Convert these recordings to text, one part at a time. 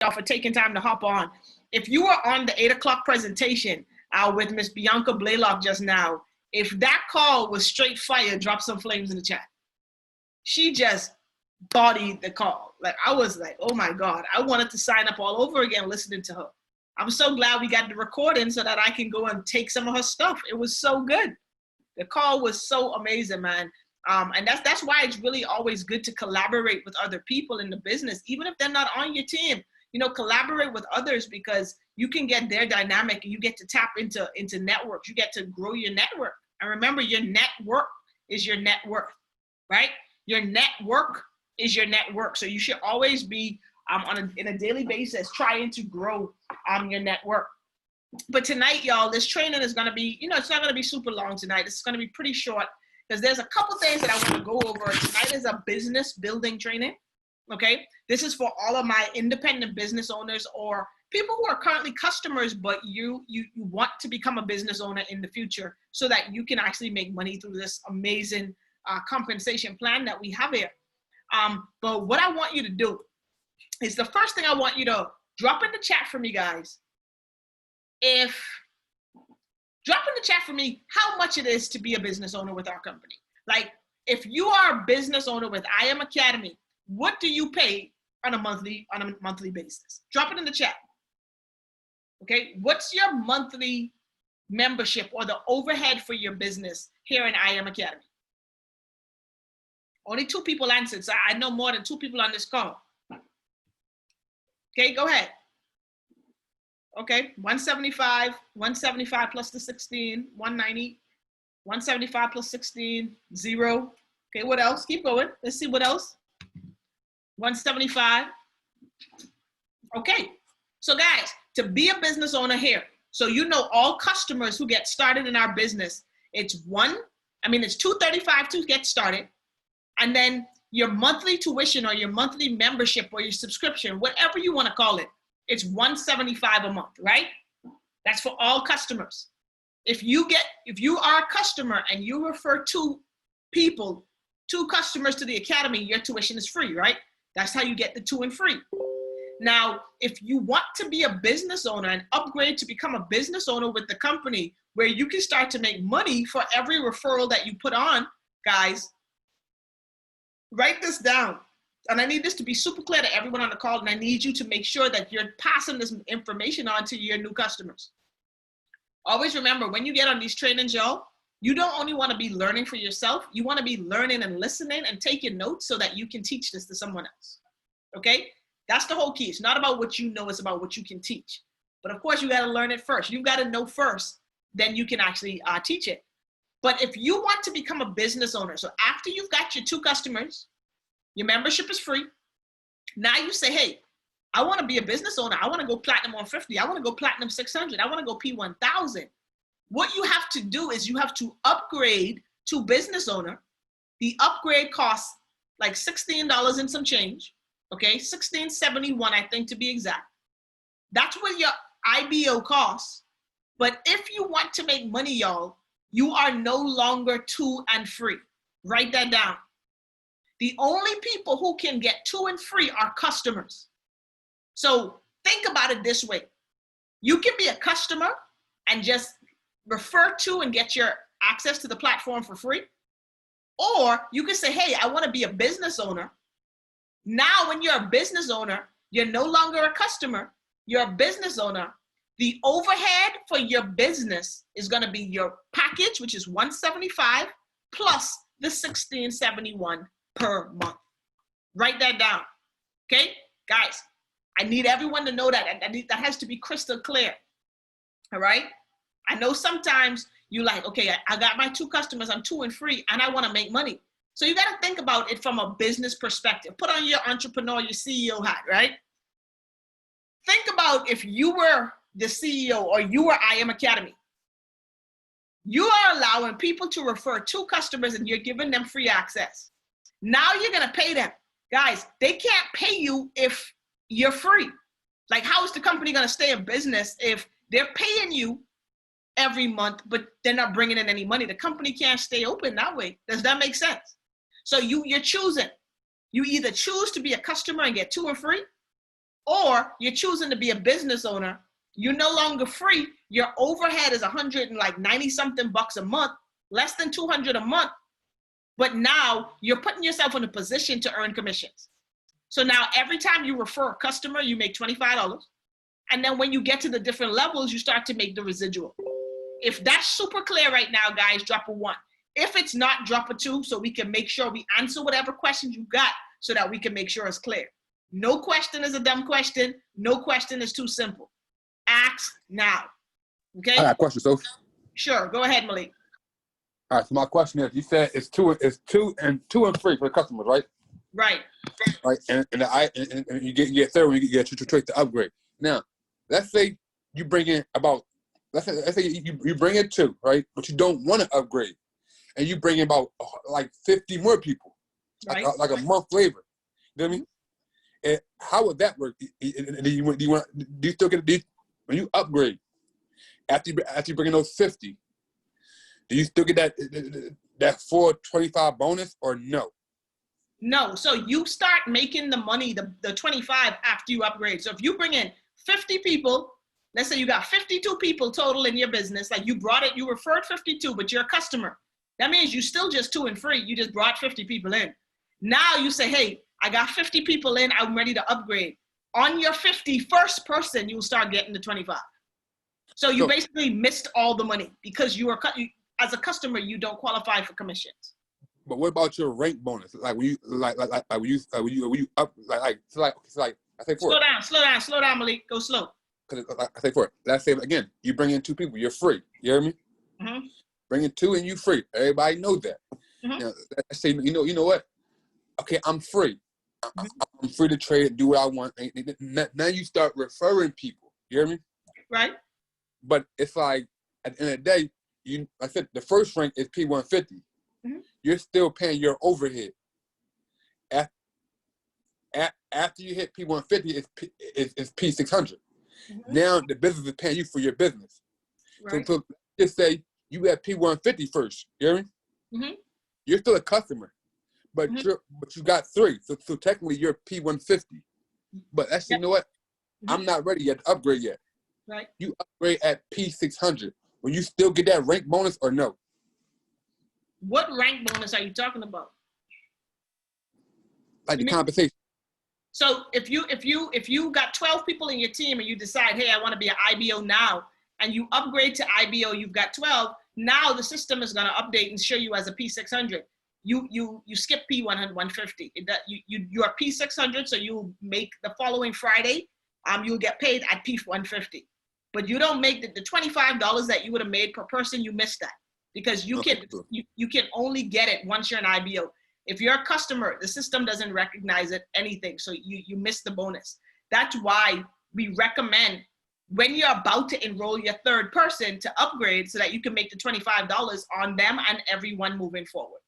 y'all for taking time to hop on. If you were on the 8 o'clock presentation with Miss Bianca Blaylock just now, if that call was straight fire, drop some flames in the chat. She just bodied the call. Like, I was like, oh my God, I wanted to sign up all over again listening to her. I'm so glad we got the recording so that I can go and take some of her stuff. It was so good. The call was so amazing, man. And that's why it's really always good to collaborate with other people in the business, even if they're not on your team. You know, collaborate with others, because you can get their dynamic and you get to tap into networks. You get to grow your network. And remember, your network is your net worth, right? Your network is your network. So you should always be in a daily basis trying to grow your network. But tonight, y'all, this training is going to be, it's not going to be super long tonight. It's going to be pretty short because there's a couple things that I want to go over. Tonight is a business building training. Okay, this is for all of my independent business owners or people who are currently customers, but you want to become a business owner in the future so that you can actually make money through this amazing compensation plan that we have here. But what I want you to do is, the first thing I want you to drop in the chat for me, guys. Drop in the chat for me how much it is to be a business owner with our company. Like, if you are a business owner with IM Academy, what do you pay on a monthly basis? Drop it in the chat. Okay, what's your monthly membership or the overhead for your business here in IM Academy? Only 2 people answered, so I know more than 2 people on this call. Okay, go ahead. Okay, 175 plus the 16, 190, 175 plus 16, 0. Okay, what else? Keep going. Let's see what else. 175. Okay, so guys, to be a business owner here, so you know all customers who get started in our business, it's $235 to get started, and then your monthly tuition or your monthly membership or your subscription, whatever you want to call it, it's $175 a month, right? That's for all customers. If you are a customer and you refer 2 customers to the academy, your tuition is free, right? That's how you get the 2 and free. Now, if you want to be a business owner and upgrade to become a business owner with the company where you can start to make money for every referral that you put on, guys, write this down. And I need this to be super clear to everyone on the call, and I need you to make sure that you're passing this information on to your new customers. Always remember, when you get on these trainings, y'all, you don't only want to be learning for yourself, you want to be learning and listening and taking notes so that you can teach this to someone else. Okay? That's the whole key. It's not about what you know, it's about what you can teach. But of course, you got to learn it first. You've got to know first, then you can actually teach it. But if you want to become a business owner, so after you've got your 2 customers, your membership is free. Now you say, hey, I want to be a business owner. I want to go platinum 150. I want to go platinum 600. I want to go P1000. What you have to do is you have to upgrade to business owner. The upgrade costs like $16 and some change. Okay, $16.71, I think, to be exact. That's what your IBO costs. But if you want to make money, y'all, you are no longer 2 and free. Write that down. The only people who can get 2 and free are customers. So think about it this way. You can be a customer and just refer to and get your access to the platform for free. Or you can say, hey, I want to be a business owner. Now, when you're a business owner, you're no longer a customer, you're a business owner. The overhead for your business is going to be your package, which is $175 plus the $16.71 per month. Write that down. Okay, guys, I need everyone to know that. That has to be crystal clear. All right. I know sometimes you like, okay, I got my 2 customers, I'm 2 and free, and I want to make money. So you got to think about it from a business perspective. Put on your entrepreneur, your CEO hat, right? Think about if you were the CEO or you were IM Academy. You are allowing people to refer 2 customers and you're giving them free access. Now you're going to pay them. Guys, they can't pay you if you're free. Like, how is the company going to stay in business if they're paying you every month, but they're not bringing in any money? The company can't stay open that way. Does that make sense? So you're choosing. You either choose to be a customer and get 2 and free, Or you're choosing to be a business owner. You're no longer free. Your overhead is 190 something bucks a month, less than 200 a month. But now you're putting yourself in a position to earn commissions. So now every time you refer a customer, you make $25. And then when you get to the different levels, you start to make the residual. If that's super clear right now, guys, drop a 1. If it's not, drop a 2 so we can make sure we answer whatever questions you got so that we can make sure it's clear. No question is a dumb question. No question is too simple. Ask now. Okay? I got a question, Sophie. Sure. Go ahead, Malik. All right, so my question is, you said it's two and free for the customers, right? Right. Right, and you get third when you get your trade to upgrade. Now, let's say you bring in about, let's say you bring in 2, right? But you don't want to upgrade, and you bring in about like 50 more people, Right. like a month later. You know what I mean? And how would that work? Do you still get when you upgrade after you bring in those 50? Do you still get that full 25 bonus or no? No. So you start making the money, the 25 after you upgrade. So if you bring in 50 people, let's say you got 52 people total in your business, like you referred 52, but you're a customer. That means you still just 2 and free. You just brought 50 people in. Now you say, hey, I got 50 people in. I'm ready to upgrade. On your 51st person, you'll start getting the 25. So you basically missed all the money because as a customer, you don't qualify for commissions. But what about your rank bonus? Like when you when you up I say for Slow down, Malik. Go slow. Because I say for it. Let's say again, you bring in 2 people, you're free. You hear me? Mm-hmm. Bring in 2 and you free. Everybody knows that. Mm-hmm. Now, let's say you know what? Okay, I'm free. I'm free to trade, do what I want. Now you start referring people. You hear me? Right. But it's like at the end of the day, I said the first rank is P150. Mm-hmm. You're still paying your overhead. After you hit P150, it's P600. Mm-hmm. Now the business is paying you for your business. Right. So just say you have P150 first. You hear me? Mm-hmm. You're still a customer, but you got 3. So technically you're P150. But actually, you know what? Mm-hmm. I'm not ready yet to upgrade yet. Right. You upgrade at P600. Will you still get that rank bonus or no? What rank bonus are you talking about? Like the compensation. So if you got 12 people in your team and you decide, hey, I want to be an IBO now, and you upgrade to IBO, you've got 12. Now the system is going to update and show you as a P600. You skip P150. You are P600, so you make the following Friday. You'll get paid at P150. But you don't make the $25 that you would have made per person. You missed that because you can only get it once you're an IBO. If you're a customer, the system doesn't recognize anything, so you miss the bonus. That's why we recommend when you're about to enroll your 3rd person to upgrade so that you can make the $25 on them and everyone moving forward.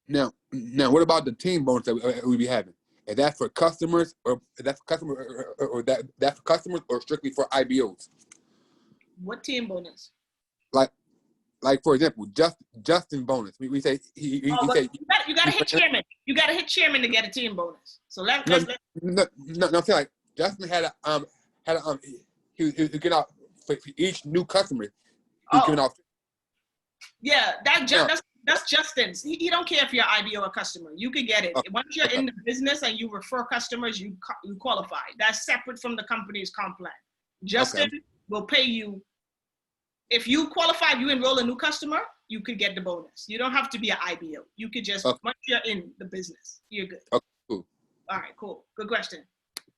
Now, what about the team bonus that we be having? Is that for customers, or that's for customers, or that's for customers, or strictly for IBOs? What team bonus? Like for example, Justin bonus. We say he say you got to hit chairman. You got to hit chairman to get a team bonus. So let's no, I'm saying like Justin had he get out for each new customer. He's giving out. Yeah, that's Justin's. He don't care if you're IBO or customer. You could get it. Once you're in the business and you refer customers, you qualify. That's separate from the company's comp plan. Justin will pay you. If you qualify, you enroll a new customer, you could get the bonus. You don't have to be an IBO. You could just, once you're in the business, you're good. Okay, cool. All right, cool. Good question.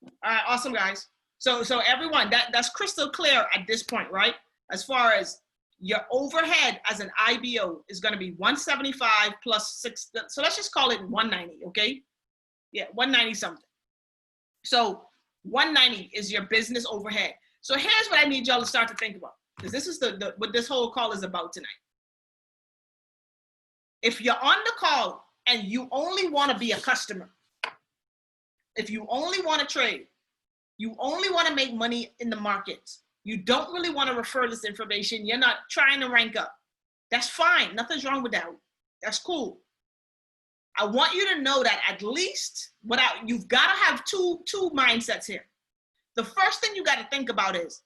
All right, awesome, guys. So everyone, that's crystal clear at this point, right? As far as your overhead as an IBO is going to be 175 plus 6. So let's just call it 190, okay? Yeah, 190 something. So 190 is your business overhead. So here's what I need y'all to start to think about, because this is what this whole call is about tonight. If you're on the call and you only want to be a customer, if you only want to trade, you only want to make money in the markets, you don't really want to refer this information, you're not trying to rank up, that's fine. Nothing's wrong with that. That's cool. I want you to know that at least you've got to have two mindsets here. The first thing you got to think about is,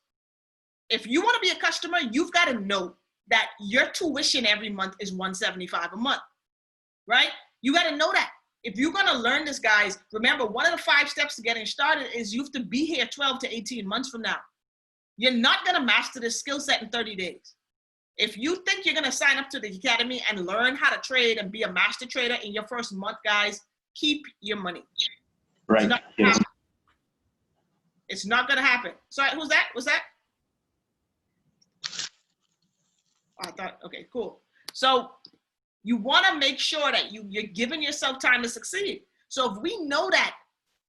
if you want to be a customer, you've got to know that your tuition every month is $175 a month, right? You got to know that. If you're going to learn this, guys, remember, one of the 5 steps to getting started is you have to be here 12 to 18 months from now. You're not going to master this skill set in 30 days. If you think you're going to sign up to the academy and learn how to trade and be a master trader in your first month, guys, keep your money. Right. It's not going to happen. It's not going to happen. Sorry, who's that? Was that? Oh, I thought, okay, cool. So you want to make sure that you're giving yourself time to succeed. So if we know that,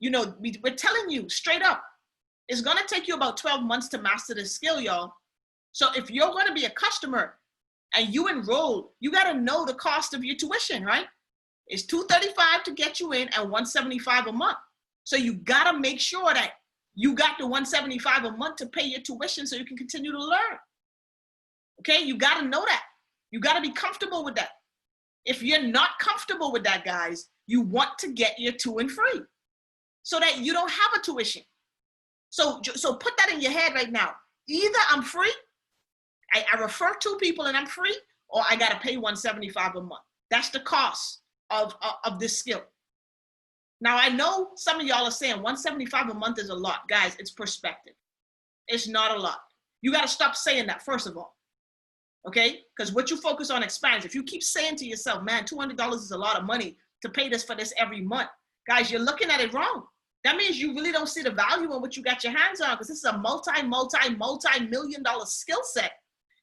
you know, we're telling you straight up, it's going to take you about 12 months to master this skill, y'all. So if you're going to be a customer and you enroll, you got to know the cost of your tuition, right? It's $235 to get you in and $175 a month. So you got to make sure that you got the $175 a month to pay your tuition so you can continue to learn. Okay, you got to know that. You got to be comfortable with that. If you're not comfortable with that, guys, you want to get your 2 and free so that you don't have a tuition. So put that in your head right now. Either I'm free, I refer 2 people and I'm free, or I got to pay $175 a month. That's the cost of this skill. Now, I know some of y'all are saying $175 a month is a lot. Guys, it's perspective. It's not a lot. You got to stop saying that, first of all. Okay? Because what you focus on expands. If you keep saying to yourself, man, $200 is a lot of money to pay this for this every month, guys, you're looking at it wrong. That means you really don't see the value in what you got your hands on, because this is a multi-million dollar skill set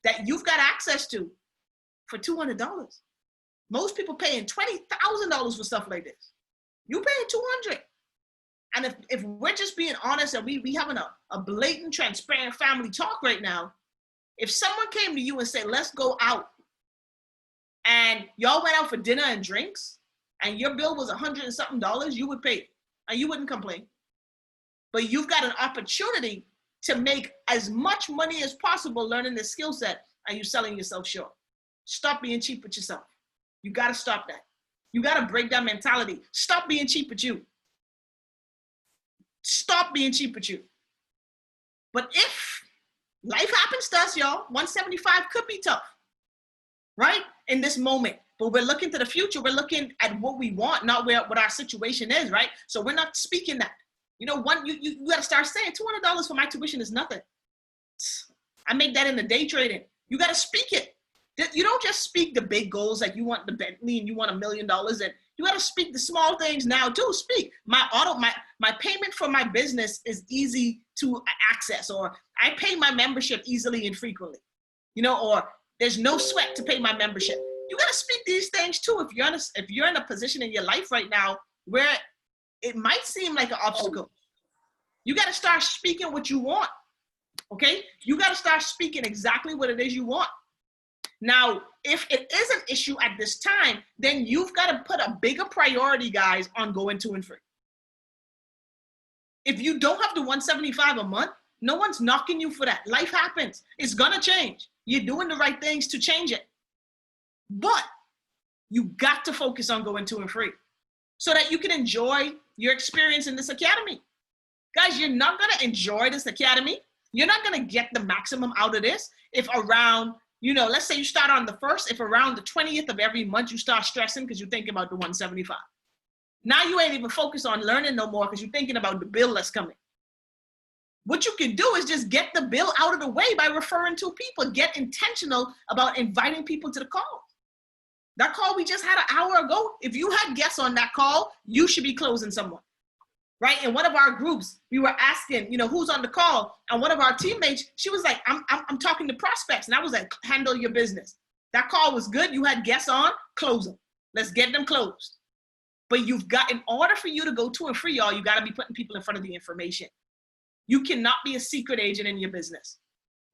that you've got access to for $200. Most people paying $20,000 for stuff like this. You paying $200. And if we're just being honest and we having a blatant, transparent family talk right now, if someone came to you and said, let's go out, and y'all went out for dinner and drinks, and your bill was $100 and something, you would pay it, and you wouldn't complain. But you've got an opportunity to make as much money as possible learning this skill set, and you're selling yourself short. Stop being cheap with yourself. You got to stop that. You got to break that mentality. Stop being cheap with you. Stop being cheap with you. But if life happens to us, y'all, 175 could be tough, right? In this moment. But we're looking to the future. We're looking at what we want, not what our situation is, right? So we're not speaking that. You know, you got to start saying $200 for my tuition is nothing. I make that in the day trading. You got to speak it. You don't just speak the big goals, like you want the Bentley and you want $1 million, and you got to speak the small things now too. Speak my payment for my business is easy to access, or I pay my membership easily and frequently, you know, or there's no sweat to pay my membership. You got to speak these things too. If you're in a position in your life right now where it might seem like an obstacle, you got to start speaking what you want. Okay, you got to start speaking exactly what it is you want. Now, if it is an issue at this time, then you've got to put a bigger priority, guys, on going 2 and free. If you don't have the $175 a month, no one's knocking you for that. Life happens. It's going to change. You're doing the right things to change it. But you got to focus on going 2 and free so that you can enjoy your experience in this academy. Guys, you're not going to enjoy this academy. You're not going to get the maximum out of this if around, you know, let's say you start on the 1st, if around the 20th of every month you start stressing because you're thinking about the 175. Now you ain't even focused on learning no more because you're thinking about the bill that's coming. What you can do is just get the bill out of the way by referring to people. Get intentional about inviting people to the call. That call we just had an hour ago, if you had guests on that call, you should be closing someone. Right? In one of our groups, we were asking, you know, who's on the call? And one of our teammates, she was like, I'm talking to prospects. And I was like, handle your business. That call was good. You had guests on, close them. Let's get them closed. But you've got, in order for you to go 2 and free, y'all, you got to be putting people in front of the information. You cannot be a secret agent in your business.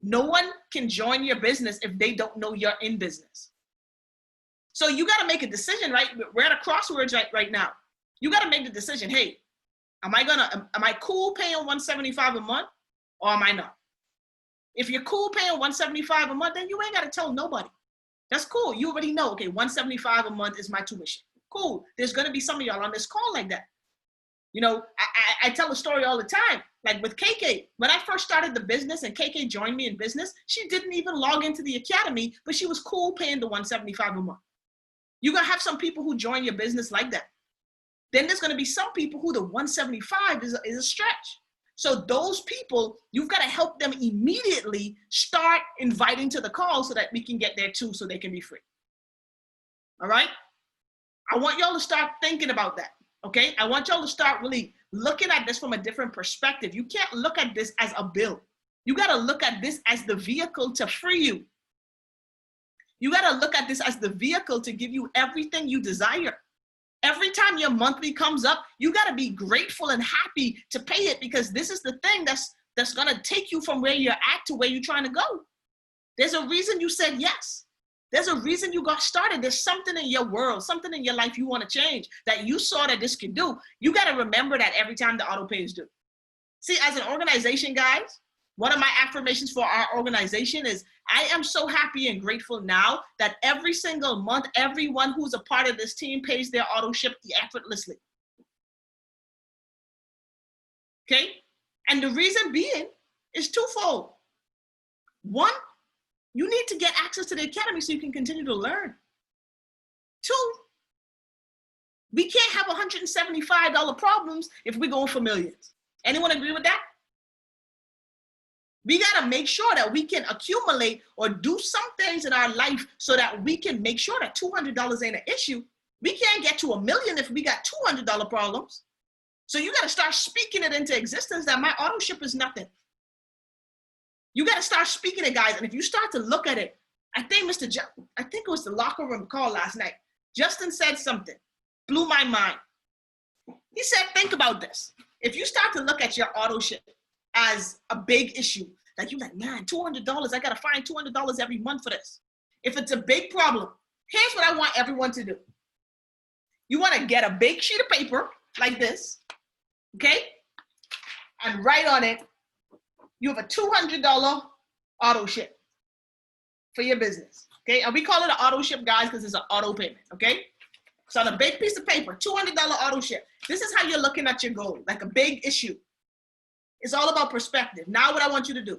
No one can join your business if they don't know you're in business. So you got to make a decision, right? We're at a crossroads right now. You got to make the decision, hey, am I cool paying $175 a month, or am I not? If you're cool paying $175 a month, then you ain't got to tell nobody. That's cool. You already know, okay, $175 a month is my tuition. Cool. There's going to be some of y'all on this call like that. You know, I tell a story all the time. Like with KK, when I first started the business and KK joined me in business, she didn't even log into the academy, but she was cool paying the $175 a month. You're going to have some people who join your business like that. Then there's going to be some people who the $175 is a stretch. So those people, you've got to help them immediately start inviting to the call so that we can get there too, so they can be free. All right? I want y'all to start thinking about that, okay? I want y'all to start really looking at this from a different perspective. You can't look at this as a bill. You got to look at this as the vehicle to free you. You got to look at this as the vehicle to give you everything you desire. Every time your monthly comes up, you got to be grateful and happy to pay it, because this is the thing that's going to take you from where you're at to where you're trying to go. There's a reason you said yes. There's a reason you got started. There's something in your world, something in your life you want to change that you saw that this could do. You got to remember that every time the auto pays due. See, as an organization, guys, one of my affirmations for our organization is I am so happy and grateful now that every single month, everyone who's a part of this team pays their auto ship effortlessly. Okay? And the reason being is twofold. One, you need to get access to the academy so you can continue to learn. Two, we can't have $175 problems if we're going for millions. Anyone agree with that? We got to make sure that we can accumulate or do some things in our life so that we can make sure that $200 ain't an issue. We can't get to $1 million if we got $200 problems. So you got to start speaking it into existence that my auto ship is nothing. You got to start speaking it, guys. And if you start to look at it, I think it was the locker room call last night. Justin said something, blew my mind. He said, think about this. If you start to look at your auto ship as a big issue, like you're like, man, $200, I got to find $200 every month for this. If it's a big problem, here's what I want everyone to do. You want to get a big sheet of paper like this, okay? And write on it, you have a $200 auto ship for your business, okay? And we call it an auto ship, guys, because it's an auto payment, okay? So on a big piece of paper, $200 auto ship. This is how you're looking at your goal, like a big issue. It's all about perspective. Now what I want you to do.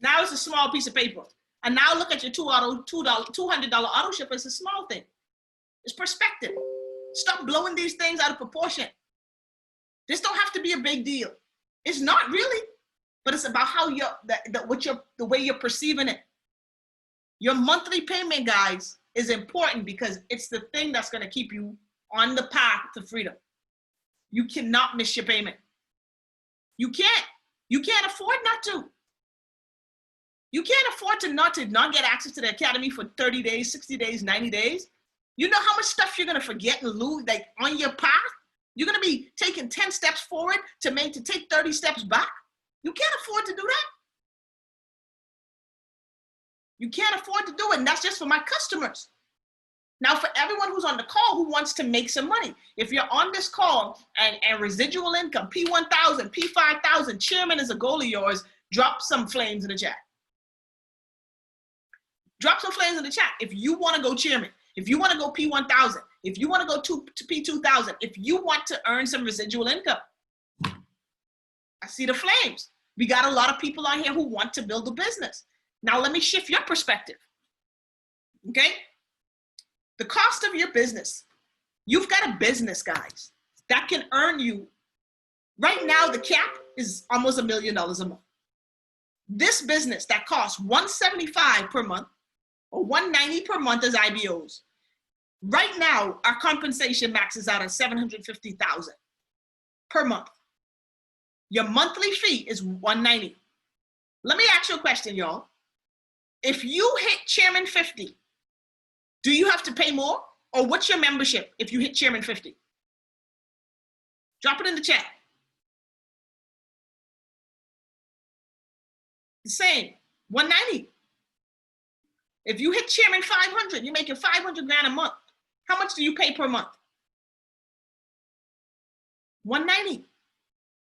Now it's a small piece of paper. And now look at your $200 auto ship as a small thing. It's perspective. Stop blowing these things out of proportion. This don't have to be a big deal. It's not really, but it's about how the way you're perceiving it. Your monthly payment, guys, is important because it's the thing that's going to keep you on the path to freedom. You cannot miss your payment. You can't. You can't afford not to. You can't afford to not get access to the academy for 30 days, 60 days, 90 days. You know how much stuff you're going to forget and lose, like on your path? You're going to be taking 10 steps forward to take 30 steps back. You can't afford to do that. You can't afford to do it, and that's just for my customers. Now, for everyone who's on the call who wants to make some money, if you're on this call and residual income, P1000, P5000, chairman is a goal of yours, drop some flames in the chat. Drop some flames in the chat. If you want to go chairman, if you want to go P1000, if you want to go to P2000, if you want to earn some residual income. I see the flames. We got a lot of people on here who want to build a business. Now, let me shift your perspective, okay? The cost of your business. You've got a business, guys, that can earn you. Right now, the cap is almost $1 million a month. This business that costs $175 per month or $190 per month as IBOs. Right now, our compensation maxes out at $750,000 per month. Your monthly fee is $190. Let me ask you a question, y'all. If you hit Chairman 50, do you have to pay more? Or what's your membership if you hit Chairman 50? Drop it in the chat. The same, $190. If you hit Chairman 500, you're making $500 grand a month. How much do you pay per month? $190.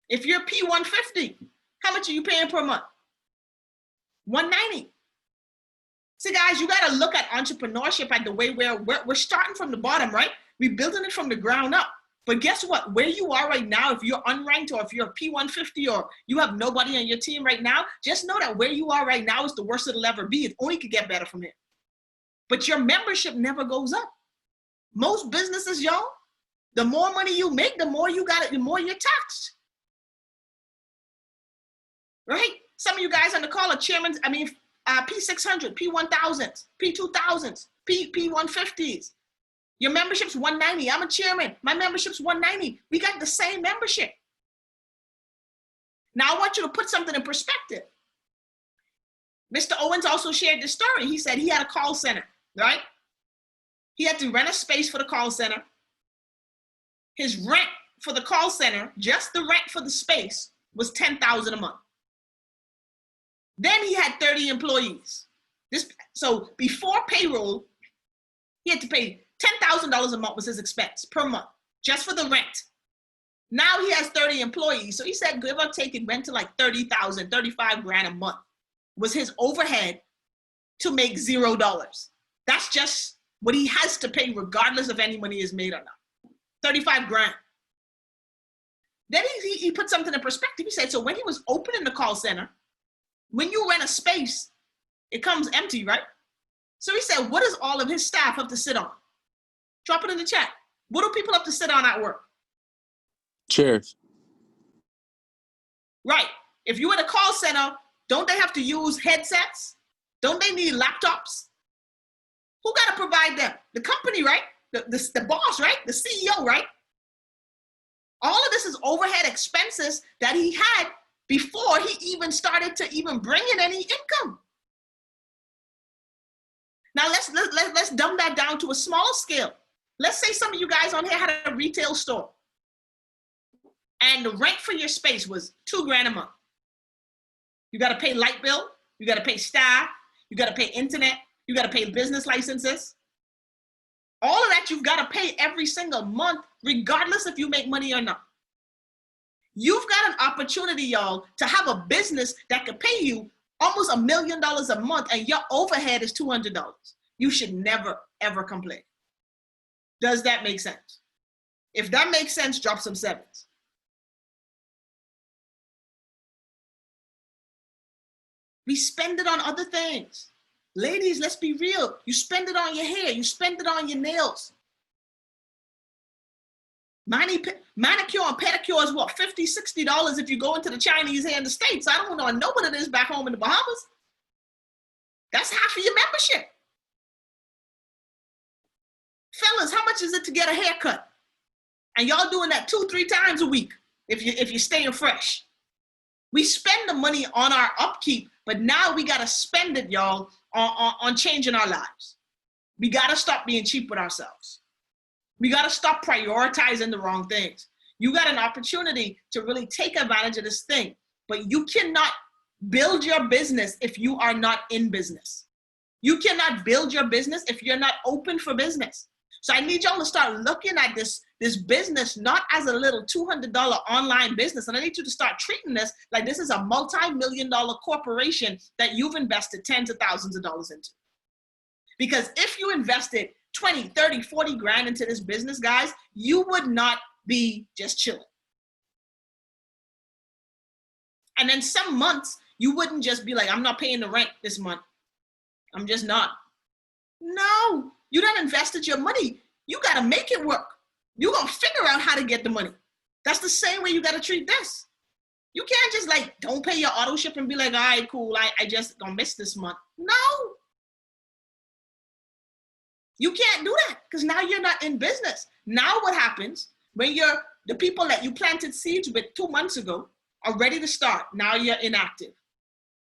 If you're P150, how much are you paying per month? $190. See, guys, you got to look at entrepreneurship at the way where we're starting from the bottom, right? We're building it from the ground up. But guess what? Where you are right now, if you're unranked or if you're a P150 or you have nobody on your team right now, just know that where you are right now is the worst it'll ever be. It only could get better from here. But your membership never goes up. Most businesses, y'all, the more money you make, the more you got it, the more you're taxed. Right? Some of you guys on the call are chairmen, P600, P1000s, P2000s, P150s. Your membership's 190. I'm a chairman. My membership's 190. We got the same membership. Now I want you to put something in perspective. Mr. Owens also shared this story. He said he had a call center, right? He had to rent a space for the call center. His rent for the call center, just the rent for the space, was $10,000 a month. Then he had 30 employees. So before payroll, he had to pay $10,000 a month was his expense per month, just for the rent. Now he has 30 employees. So he said, give or take, it went to like 30,000, 35 grand a month was his overhead to make $0. That's just what he has to pay regardless if any money is made or not. 35 grand. Then he put something in perspective. He said, so when he was opening the call center, when you rent a space, it comes empty, right? So he said, what does all of his staff have to sit on? Drop it in the chat. What do people have to sit on at work? Chairs. Right. If you're at a call center, don't they have to use headsets? Don't they need laptops? Who got to provide them? The company, right? The boss, right? The CEO, right? All of this is overhead expenses that he had before he even started to even bring in any income. Now let's dumb that down to a smaller scale. Let's say some of you guys on here had a retail store and the rent for your space was $2 grand a month. You got to pay light bill, you got to pay staff, you got to pay internet, you got to pay business licenses. All of that you've got to pay every single month, regardless if you make money or not. You've got an opportunity, y'all, to have a business that could pay you almost $1 million a month and your overhead is $200. You should never, ever complain. Does that make sense? If that makes sense, drop some sevens. We spend it on other things. Ladies, let's be real. You spend it on your hair. You spend it on your nails. Manicure and pedicure is what, $50, $60 if you go into the Chinese hair in the States. I don't know what it is back home in the Bahamas. That's half of your membership. Fellas, how much is it to get a haircut? And y'all doing that 2-3 times a week if you're staying fresh. We spend the money on our upkeep, but now we got to spend it, y'all, on changing our lives. We got to stop being cheap with ourselves. We got to stop prioritizing the wrong things. You got an opportunity to really take advantage of this thing, but you cannot build your business if you are not in business. You cannot build your business if you're not open for business. So I need y'all to start looking at this business not as a little $200 online business. And I need you to start treating this like this is a multi-million-dollar corporation that you've invested tens of thousands of dollars into. Because if you invested 20, 30, 40 grand into this business, guys, you would not be just chilling. And then some months, you wouldn't just be like, I'm not paying the rent this month. I'm just not. No, you done invested your money. You got to make it work. You're going to figure out how to get the money. That's the same way you got to treat this. You can't just like, don't pay your auto ship and be like, all right, cool, I just gonna miss this month. No. You can't do that because now you're not in business. Now what happens when the people that you planted seeds with 2 months ago are ready to start? Now you're inactive.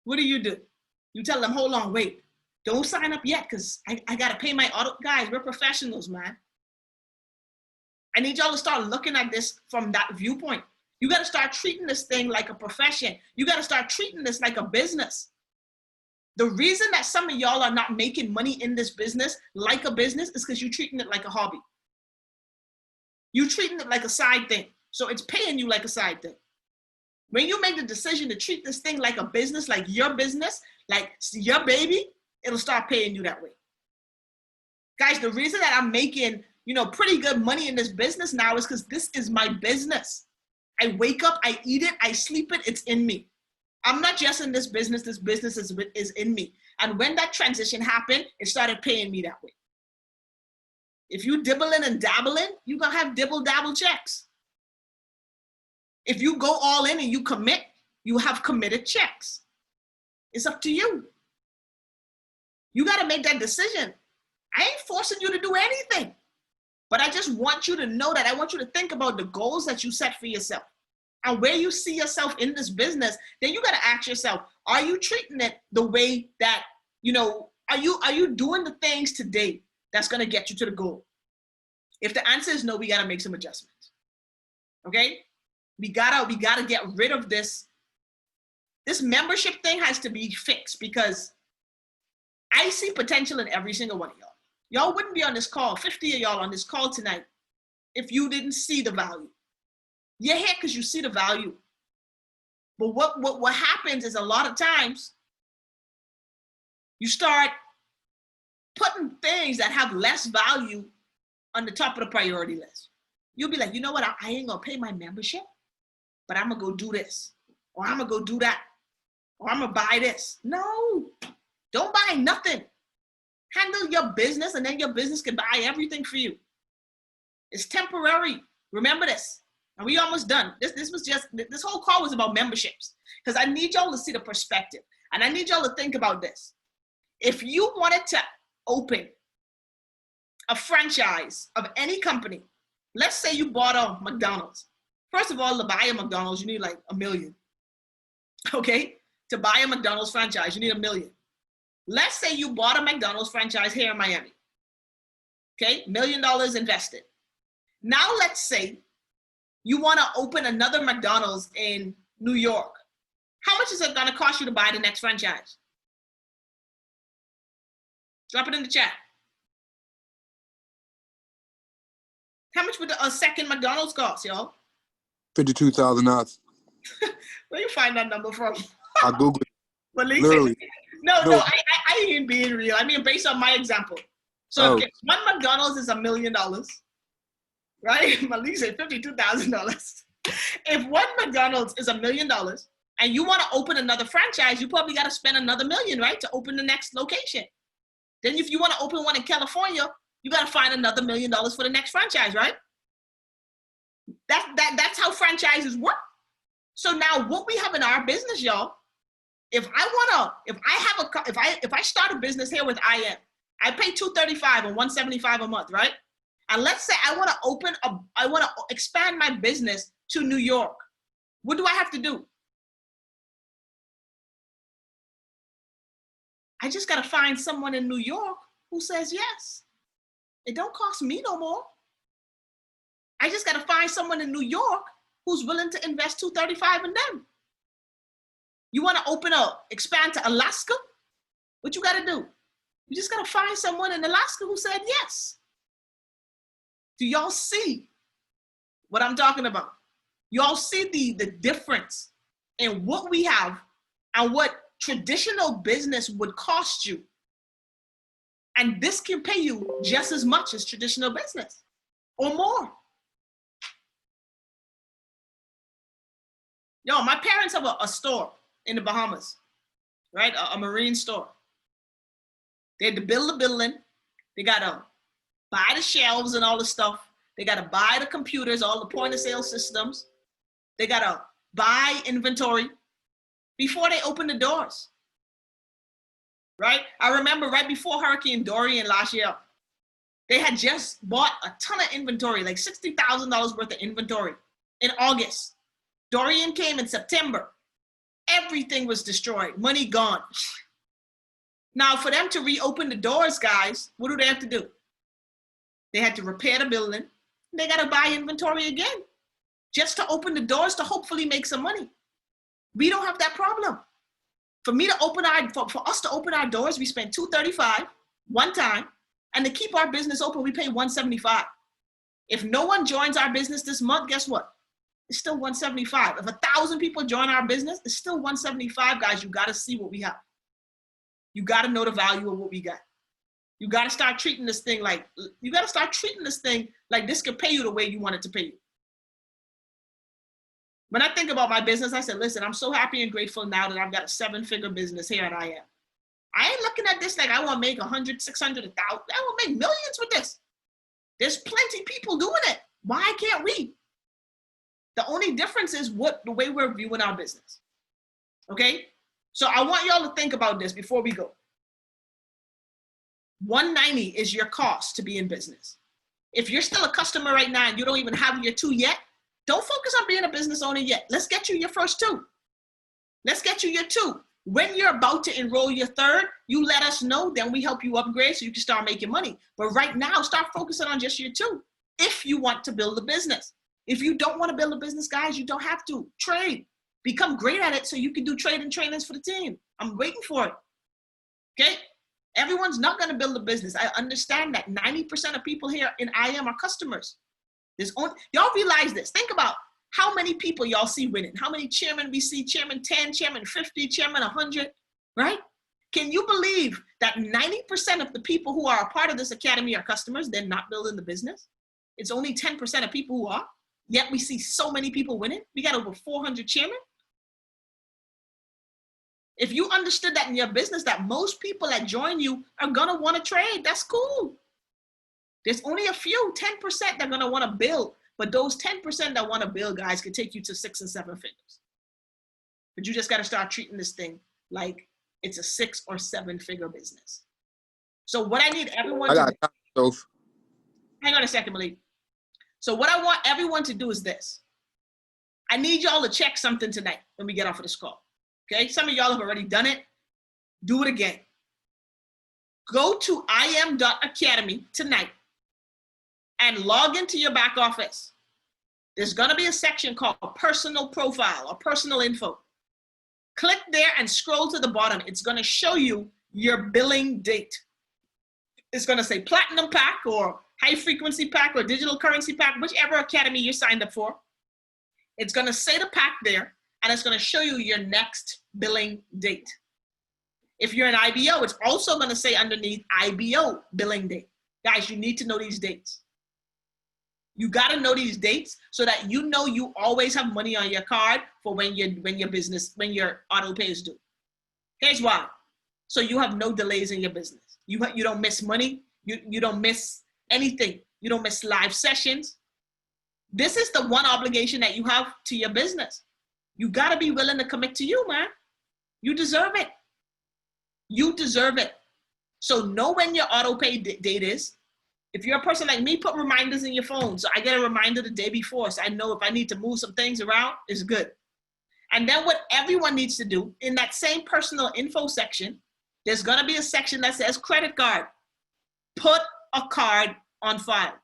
What do? You tell them, hold on, wait. Don't sign up yet because I got to pay my auto. Guys, we're professionals, man. I need y'all to start looking at this from that viewpoint. You got to start treating this thing like a profession. You got to start treating this like a business. The reason that some of y'all are not making money in this business like a business is because you're treating it like a hobby. You're treating it like a side thing. So it's paying you like a side thing. When you make the decision to treat this thing like a business, like your baby, it'll start paying you that way. Guys, the reason that I'm making pretty good money in this business now is because this is my business. I wake up, I eat it, I sleep it, it's in me. I'm not just in this business is in me. And when that transition happened, it started paying me that way. If you dibbling and dabbling, you're going to have dibble-dabble checks. If you go all in and you commit, you have committed checks. It's up to you. You got to make that decision. I ain't forcing you to do anything. But I just want you to know that. I want you to think about the goals that you set for yourself and where you see yourself in this business. Then you got to ask yourself, are you treating it the way that, are you doing the things today that's going to get you to the goal? If the answer is no, we got to make some adjustments. Okay? We gotta get rid of this. This membership thing has to be fixed because I see potential in every single one of y'all. Y'all wouldn't be on this call, 50 of y'all on this call tonight, if you didn't see the value. You're here because you see the value. But what happens is a lot of times you start putting things that have less value on the top of the priority list. You'll be like, you know what? I ain't gonna pay my membership, but I'm gonna go do this, or I'm gonna go do that, or I'm gonna buy this. No, don't buy nothing. Handle your business, and then your business can buy everything for you. It's temporary. Remember this. And we almost done. This whole call was about memberships, because I need y'all to see the perspective, and I need y'all to think about this. If you wanted to open a franchise of any company, let's say you bought a McDonald's. First of all, to buy a McDonald's, you need like $1 million. Okay? To buy a McDonald's franchise, you need $1 million. Let's say you bought a McDonald's franchise here in Miami. Okay? $1 million invested. Now let's say you want to open another McDonald's in New York. How much is it going to cost you to buy the next franchise? Drop it in the chat. How much would a second McDonald's cost, y'all? $52,000. Where you find that number from? I Googled it. Literally. No, I ain't being real. I mean, based on my example. So if one McDonald's is $1 million, right? Malik said $52,000. If one McDonald's is $1 million and you want to open another franchise, you probably got to spend another $1 million, right? To open the next location. Then if you want to open one in California, you got to find another $1 million for the next franchise, right? That's how franchises work. So now what we have in our business, y'all, if I start a business here with IM, I pay $235 and $175 a month, right? And let's say I want to expand my business to New York. What do I have to do? I just got to find someone in New York who says yes. It don't cost me no more. I just got to find someone in New York who's willing to invest $235 in them. You want to expand to Alaska? What you got to do? You just got to find someone in Alaska who said yes. Do y'all see what I'm talking about? Y'all see the difference in what we have and what traditional business would cost you. And this can pay you just as much as traditional business or more. Yo, my parents have a store in the Bahamas, right? A marine store. They had to build the building. They got to buy the shelves and all the stuff. They got to buy the computers, all the point of sale systems. They got to buy inventory before they open the doors, right? I remember right before Hurricane Dorian last year, they had just bought a ton of inventory, like $60,000 worth of inventory in August. Dorian came in September. Everything was destroyed, money gone. Now for them to reopen the doors, guys, what do they have to do? They had to repair the building. They got to buy inventory again just to open the doors to hopefully make some money. We don't have that problem. For us to open our doors, we spent $235 one time, and to keep our business open, we pay $175. If no one joins our business this month, guess what? It's still $175. If 1,000 people join our business, it's still $175, guys. You got to see what we have. You got to know the value of what we got. You got to start treating this thing like this could pay you the way you want it to pay you. When I think about my business, I said, listen, I'm so happy and grateful now that I've got a 7-figure business here at IM. I ain't looking at this like I want to make 100, 600, 1,000. I want to make millions with this. There's plenty of people doing it. Why can't we? The only difference is the way we're viewing our business. Okay? So I want y'all to think about this before we go. 190 is your cost to be in business. If you're still a customer right now and you don't even have your 2 yet, don't focus on being a business owner yet. Let's get you your first 2. Let's get you your 2. When you're about to enroll your 3rd, you let us know, then we help you upgrade so you can start making money. But right now, start focusing on just your 2 if you want to build a business. If you don't want to build a business, guys, you don't have to. Trade. Become great at it so you can do trading trainings for the team. I'm waiting for it. Okay? Everyone's not going to build a business. I understand that 90% of people here in IM are customers. Y'all realize this. Think about how many people y'all see winning. How many chairmen we see, chairman 10, chairman 50, chairman 100, right? Can you believe that 90% of the people who are a part of this academy are customers? They're not building the business. It's only 10% of people who are. Yet we see so many people winning. We got over 400 chairmen. If you understood that in your business, that most people that join you are going to want to trade, that's cool. There's only a few, 10% that are going to want to build. But those 10% that want to build, guys, can take you to 6 and 7 figures. But you just got to start treating this thing like it's a 6 or 7 figure business. So what I need everyone to do, hang on a second, Malik. So what I want everyone to do is this. I need y'all to check something tonight when we get off of this call. Okay, some of y'all have already done it. Do it again. Go to im.academy tonight and log into your back office. There's going to be a section called personal profile or personal info. Click there and scroll to the bottom. It's going to show you your billing date. It's going to say platinum pack or high frequency pack or digital currency pack, whichever academy you signed up for. It's going to say the pack there. And it's going to show you your next billing date. If you're an IBO, it's also going to say underneath IBO billing date. Guys, you need to know these dates. You got to know these dates so that you know you always have money on your card for when your auto pay is due. Here's why. So you have no delays in your business. You don't miss money. You don't miss anything. You don't miss live sessions. This is the one obligation that you have to your business. You got to be willing to commit to you, man. You deserve it. You deserve it. So know when your auto pay date is. If you're a person like me, put reminders in your phone. So I get a reminder the day before. So I know if I need to move some things around, it's good. And then what everyone needs to do, in that same personal info section, there's going to be a section that says credit card. Put a card on file.